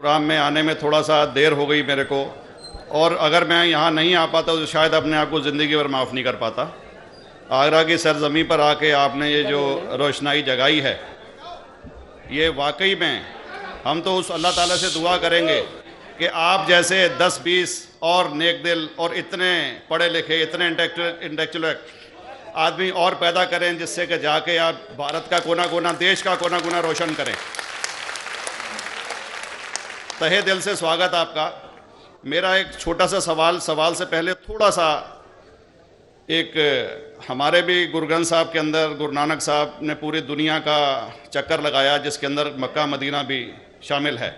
Programme में आने में थोड़ा सा देर हो गई मेरे को, और अगर मैं यहाँ नहीं आ पाता तो शायद अपने आप को ज़िंदगी भर माफ़ नहीं कर पाता। आगरा की सरजमी पर आके आपने ये जो रोशनाई जगाई है, ये वाकई में हम तो उस अल्लाह ताला से दुआ करेंगे कि आप जैसे 10-20 और नेक दिल और इतने पढ़े लिखे, इतने इंटेलेक्चुअल आदमी और पैदा करें, जिससे कि जाके आप भारत का कोना कोना, देश का कोना कोना रोशन करें। तहे दिल से स्वागत आपका। मेरा एक छोटा सा सवाल से पहले थोड़ा सा, एक हमारे भी गुरु ग्रंथ साहब के अंदर गुरु नानक साहब ने पूरी दुनिया का चक्कर लगाया, जिसके अंदर मक्का मदीना भी शामिल है।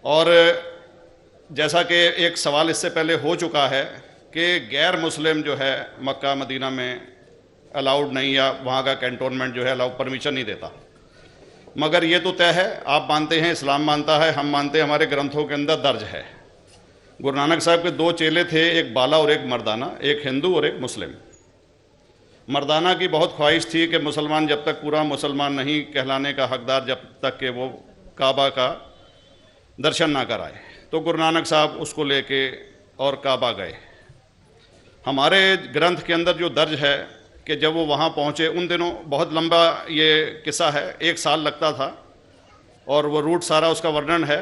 और जैसा कि एक सवाल इससे पहले हो चुका है कि गैर मुस्लिम जो है मक्का मदीना में अलाउड नहीं, या वहाँ का कैंटोनमेंट जो है अलाउ परमिशन नहीं देता। मगर ये तो तय है, आप मानते हैं, इस्लाम मानता है, हम मानते हैं, हमारे ग्रंथों के अंदर दर्ज है। गुरु नानक साहब के 2 चेले थे, एक बाला और एक मर्दाना, एक हिंदू और एक मुस्लिम। मर्दाना की बहुत ख्वाहिश थी कि मुसलमान जब तक पूरा मुसलमान नहीं कहलाने का हकदार, जब तक कि वो काबा का दर्शन ना कराए, तो गुरु नानक साहब उसको लेके और काबा गए। हमारे ग्रंथ के अंदर जो दर्ज है कि जब वो वहाँ पहुँचे, उन दिनों बहुत लंबा ये किस्सा है, 1 साल लगता था, और वो रूट सारा उसका वर्णन है।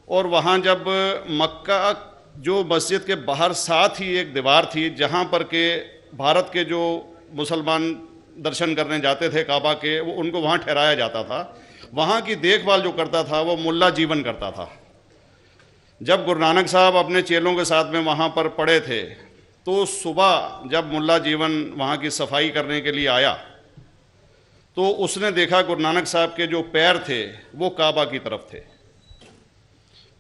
और वहाँ जब मक्का, जो मस्जिद के बाहर साथ ही एक दीवार थी जहाँ पर के भारत के जो मुसलमान दर्शन करने जाते थे काबा के, वो उनको वहाँ ठहराया जाता था। वहाँ की देखभाल जो करता था वो मुल्ला जीवन करता था। जब गुरु नानक साहब अपने चेलों के साथ में वहाँ पर पड़े थे, तो सुबह जब मुल्ला जीवन वहाँ की सफाई करने के लिए आया, तो उसने देखा गुरु नानक साहब के जो पैर थे वो काबा की तरफ थे।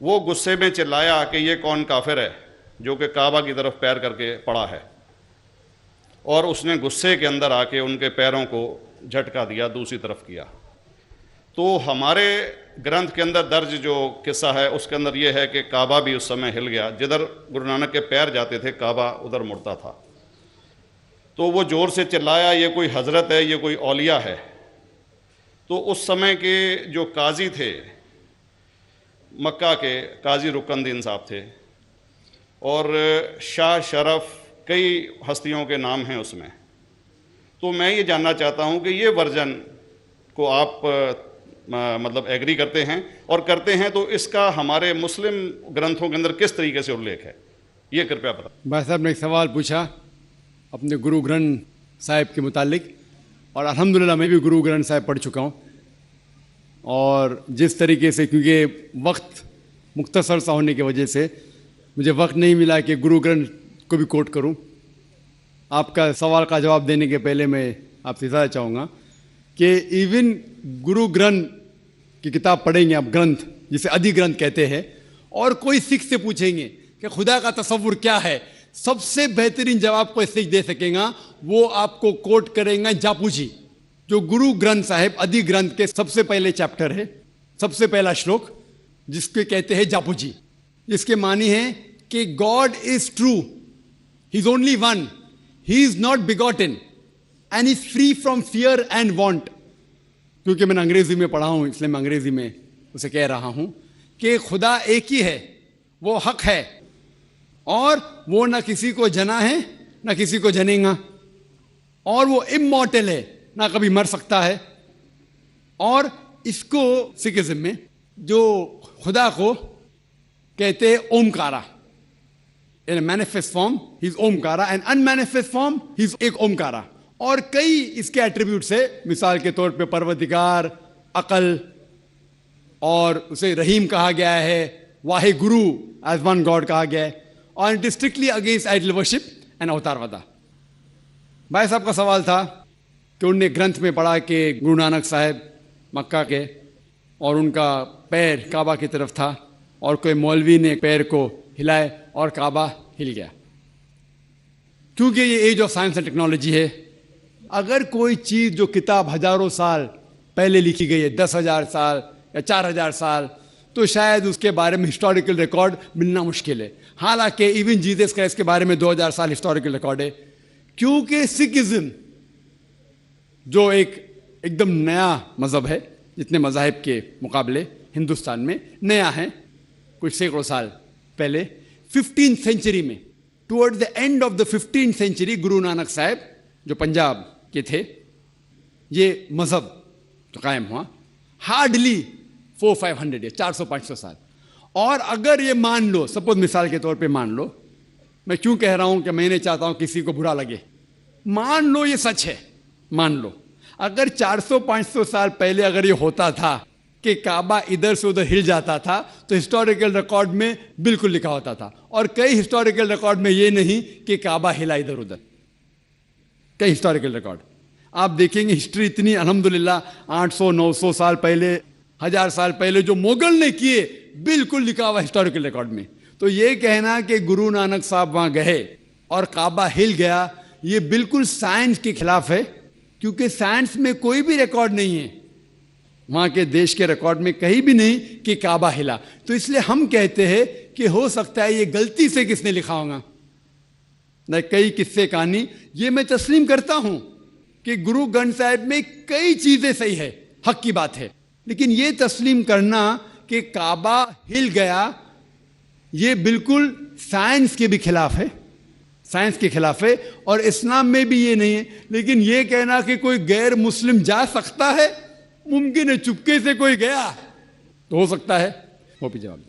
वो गुस्से में चिल्लाया कि ये कौन काफिर है जो कि काबा की तरफ पैर करके पड़ा है, और उसने गुस्से के अंदर आके उनके पैरों को झटका दिया, दूसरी तरफ किया। तो हमारे ग्रंथ के अंदर दर्ज जो किस्सा है उसके अंदर ये है कि काबा भी उस समय हिल गया। जिधर गुरु नानक के पैर जाते थे काबा उधर मुड़ता था। तो वो ज़ोर से चिल्लाया, ये कोई हज़रत है, ये कोई औलिया है। तो उस समय के जो काजी थे मक्का के, काजी रुकनुद्दीन साहब थे, और शाह शरफ, कई हस्तियों के नाम हैं उसमें। तो मैं ये जानना चाहता हूँ कि ये वर्जन को आप मतलब एग्री करते हैं, और करते हैं तो इसका हमारे मुस्लिम ग्रंथों के अंदर किस तरीके से उल्लेख है, ये कृपया बताएं। भाई साहब ने एक सवाल पूछा अपने गुरु ग्रंथ साहिब के मुतालिक, और अल्हम्दुलिल्लाह मैं भी गुरु ग्रंथ साहिब पढ़ चुका हूँ। और जिस तरीके से, क्योंकि वक्त मुख्तसर सा होने की वजह से मुझे वक्त नहीं मिला कि गुरु ग्रंथ को भी कोट करूं। आपका सवाल का जवाब देने के पहले मैं आपसे ज़्यादा चाहूँगा कि इवन गुरु ग्रंथ की किताब पढ़ेंगे आप, ग्रंथ जिसे अधिग्रंथ कहते हैं, और कोई सिख से पूछेंगे कि खुदा का तसव्वुर क्या है, सबसे बेहतरीन जवाब कोई सिख दे सकेगा वो आपको कोट करेंगे जापू जी, जो गुरु ग्रंथ साहिब अधिग्रंथ के सबसे पहले चैप्टर है, सबसे पहला श्लोक, जिसके कहते हैं जापू जी। इसके मानी है कि God is true, he is only one, he is not begotten and is free from fear and want. क्योंकि मैंने अंग्रेजी में पढ़ा हूं इसलिए मैं अंग्रेजी में उसे कह रहा हूं कि खुदा एक ही है, वो हक है, और वो ना किसी को जना है ना किसी को जनेगा, और वो इमॉर्टल है, ना कभी मर सकता है। और इसको सिखिज्म में जो खुदा को कहते हैं Omkara, in manifest form he is Omkara, and unmanifest form he is एक ओमकारा। और कई इसके एट्रीब्यूट्स है, मिसाल के तौर पे परवरदिगार, अकल, और उसे रहीम कहा गया है, Wahe Guru as one God कहा गया है, और it is strictly against idol worship and अवतारवादा। भाई साहब का सवाल था कि उनने ग्रंथ में पढ़ा कि गुरु नानक साहब मक्का के, और उनका पैर काबा की तरफ था, और कोई मौलवी ने पैर को हिलाए और काबा हिल गया। क्योंकि ये age of science and technology है, अगर कोई चीज़ जो किताब हजारों साल पहले लिखी गई है, 10,000 साल या 4,000 साल, तो शायद उसके बारे में हिस्टोरिकल रिकॉर्ड मिलना मुश्किल है। हालांकि इवन जीसस क्राइस्ट के बारे में 2000 साल हिस्टोरिकल रिकॉर्ड है। क्योंकि सिखिज्म जो एकदम नया मज़हब है जितने मज़ाहिब के मुकाबले, हिंदुस्तान में, नया है, कुछ सैकड़ों साल पहले 15th सेंचुरी में, toward the end of the 15th century, Guru Nanak साहब जो पंजाब के थे, ये मजहब तो कायम हुआ हार्डली 400-500 ईयर, 400-500 साल। और अगर ये मान लो, सपोज मिसाल के तौर पे मान लो, मैं क्यों कह रहा हूं कि मैं नहीं चाहता हूं किसी को बुरा लगे, मान लो ये सच है, मान लो अगर 400-500 साल पहले अगर ये होता था कि काबा इधर से उधर हिल जाता था, तो हिस्टोरिकल रिकॉर्ड में बिल्कुल लिखा होता था। और कई हिस्टोरिकल रिकॉर्ड में ये नहीं कि काबा हिला इधर उधर, कई हिस्टोरिकल रिकॉर्ड आप देखेंगे। हिस्ट्री इतनी अल्हम्दुलिल्लाह 800-900 साल पहले, 1000 साल पहले जो मुगल ने किए, बिल्कुल लिखा हुआ हिस्टोरिकल रिकॉर्ड में। तो ये कहना कि गुरु नानक साहब वहां गए और काबा हिल गया, ये बिल्कुल साइंस के खिलाफ है, क्योंकि साइंस में कोई भी रिकॉर्ड नहीं है, वहां के देश के रिकॉर्ड में कहीं भी नहीं कि काबा हिला। तो इसलिए हम कहते हैं कि हो सकता है ये गलती से किसने लिखा होगा, न कई किस्से कहानी। ये मैं तस्लीम करता हूं कि गुरु ग्रंथ साहिब में कई चीजें सही है, हक की बात है, लेकिन ये तस्लीम करना कि काबा हिल गया, ये बिल्कुल साइंस के भी खिलाफ है, साइंस के खिलाफ है। और इस्लाम में भी ये नहीं है। लेकिन ये कहना कि कोई गैर मुस्लिम जा सकता है, मुमकिन है, चुपके से कोई गया तो हो सकता है, वो भी जवाब